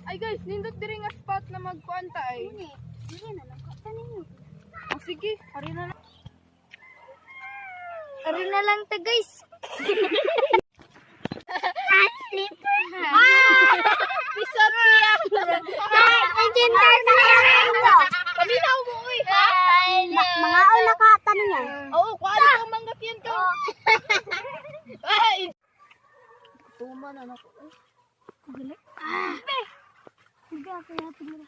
Ay guys, nindot diri nga spot na magkuanta ay. Dili na lang ka ninyo. Oh, sige, ari na lang. Ari na lang ta guys. Slipper. Pisot niya. Engine start na yan. Paminaw mo uy, ha? Mga ula ka tanong yan. Oo, kuan ko manggapyan ko. Ay. Tuma na nako. Sige ako yatin mo.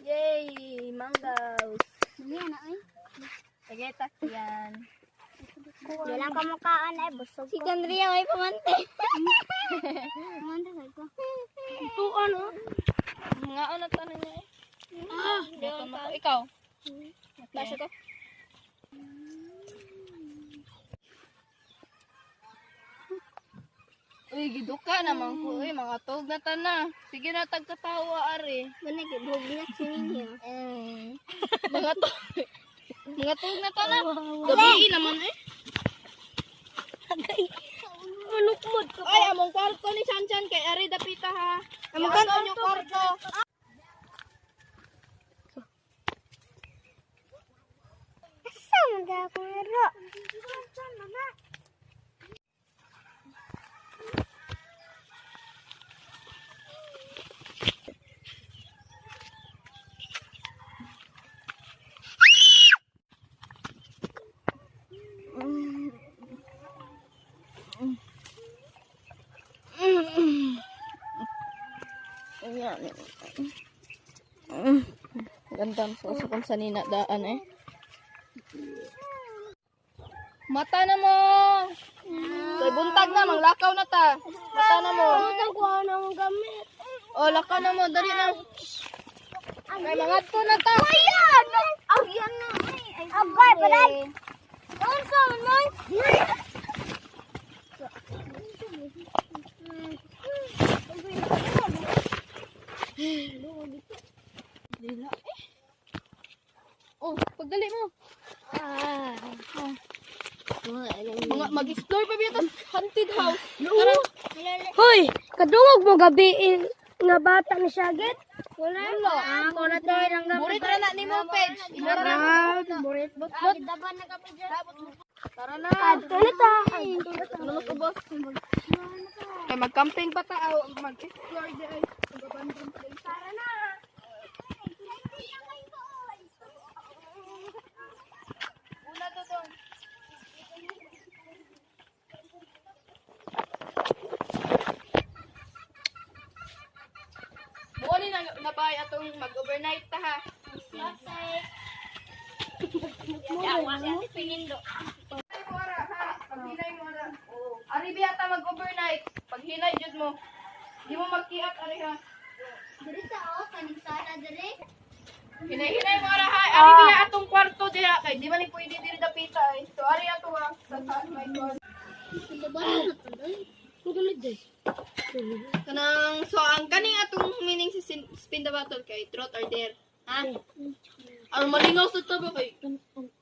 Yay, mangoes. Dili na ay. Sige, tak yan. Di lang ka mukaan ay busog. Si Andrea may pamante. Manda sa ko. Ito ano? Mga ano tanong niya eh. Dito mo ko. Ikaw? Basa ko? Uy, giduka naman ko. Uy, mga tog na tana. Sige na, tagkatawa, ari. Gani kay bug na sininyo. Mga tog. Mga tog na tana. Gabi naman eh. Manukmod ko. Ay, among kwarto ni Chanchan kay ari dapita ha. Among kwarto niyo kwarto. Asa man ka ko ro? Ayan. Gandang so kung sanina daan eh. Mata na mo. Kay buntag na, manglakaw na ta. Mata na mo. Ang kuha na mong gamit. O, lakaw na mo, dali na. Kay mangat ko na ta. Ayan! Ayan na ay. Abay, padan. Unsa man? Dila eh. Oh, pagdali mo. Mga mag-explore pa biya tas haunted house. Tara. Hoy, kadungog mo gabi nga bata ni Shagit? Wala. Ako na to lang na. Burit na na ni mo page. Ibara na. Burit bot. Daban na kapit dyan. Tara na. Adto na ta. Ano mo ubos? Kay mag-camping pa ta, mag-explore di ay. Mag-abandon pa din. Tara na. Una to dong. Buwan ni nabay atong mag-overnight ta ha. Paghinay mo ra. Ari biya ta mag-overnight. Paghinay jud mo. Di mo magkiat ari ha. Diri sa o, kanisana diri. Hinay-hinay mo ra ha. Ari biya atong kwarto diha kay di man ni pwede diri dapita eh. So ari ato ha. Sa taas may kwarto. Kanang so ang kaning atong meaning sa spin the bottle kay truth or dare. Ha? Ang malingaw sa taba kay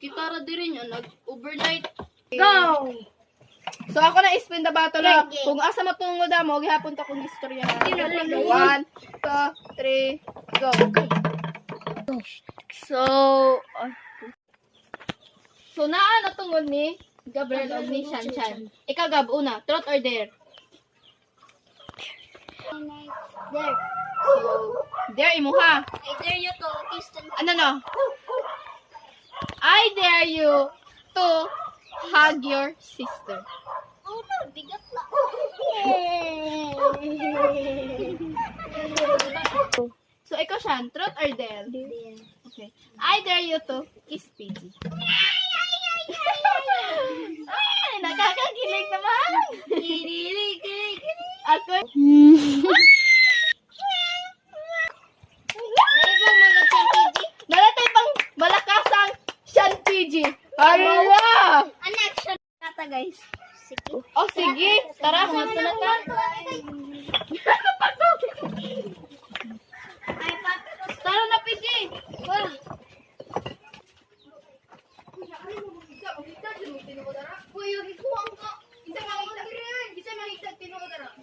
kita ra diri nya nag-overnight. Go! So ako na spin the bottle ha. Sige. Kung asa matungod mo, gihapon ta kung istorya na. 1, 2, 3, go. So naa na tungod ni Gabriel o ni Shanshan. Ikaw Gab, una, truth or dare? There. So, dare imo ha. I dare you to kiss the... Ano no? I dare you to hug your sister. Oh no, bigat na. So, ikaw Shan, truth or dare? Okay. I dare you to kiss Pidgey. Ay, nakakakilig naman. Kinilig. Ako, Dala tayo pang balakasang Shan PG. Hala! Anak, siya kata guys. Sige. Oh, sige. Tara, mato na ta. Tara na, PG. Wah. Uy, yung ikuwang ka. Isa makita tinudara.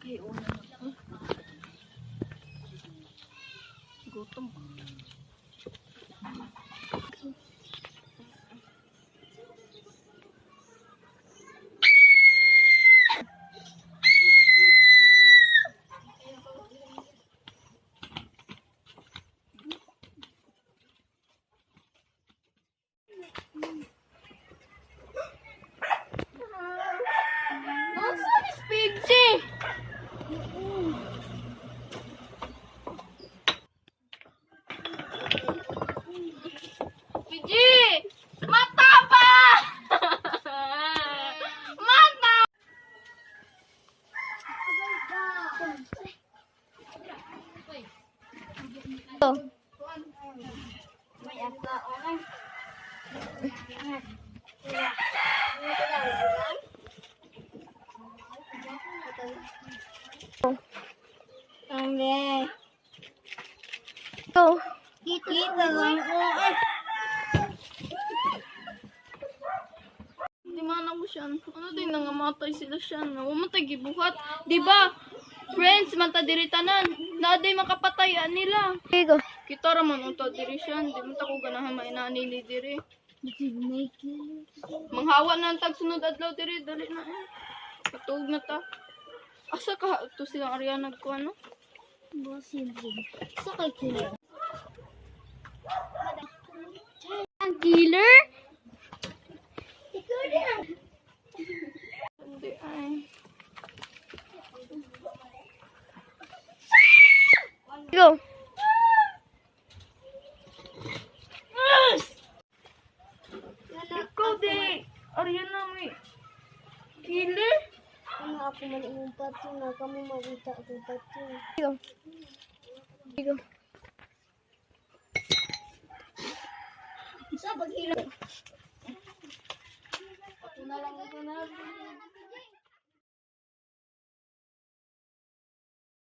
Ay, una na ako. Gutom. Nasaan is PG? PG! Mata pa! Mata! Ambe. Oh. Kita lang. Di man ako siya. Ano din nangamatay sila siya. Umatay gibuhat. Di ba? Friends, manta diri tanan. Naday makapatayan nila. Go. Kita raman unta diri siya. Di man ta ko ganahan mainani ni diri. Manghawa na ang tagsunod adlaw diri. Dali na eh. Patug na ta. Asa ka to silang Ariana ko ano? Bosin. Sa kay killer. Ang killer? Ikaw din. Hindi ay. Go. Ikaw di. Ariana may killer? Ano ako man umpat na kami makita ko pati. Go. Go. Sa paghilo. Ako na lang.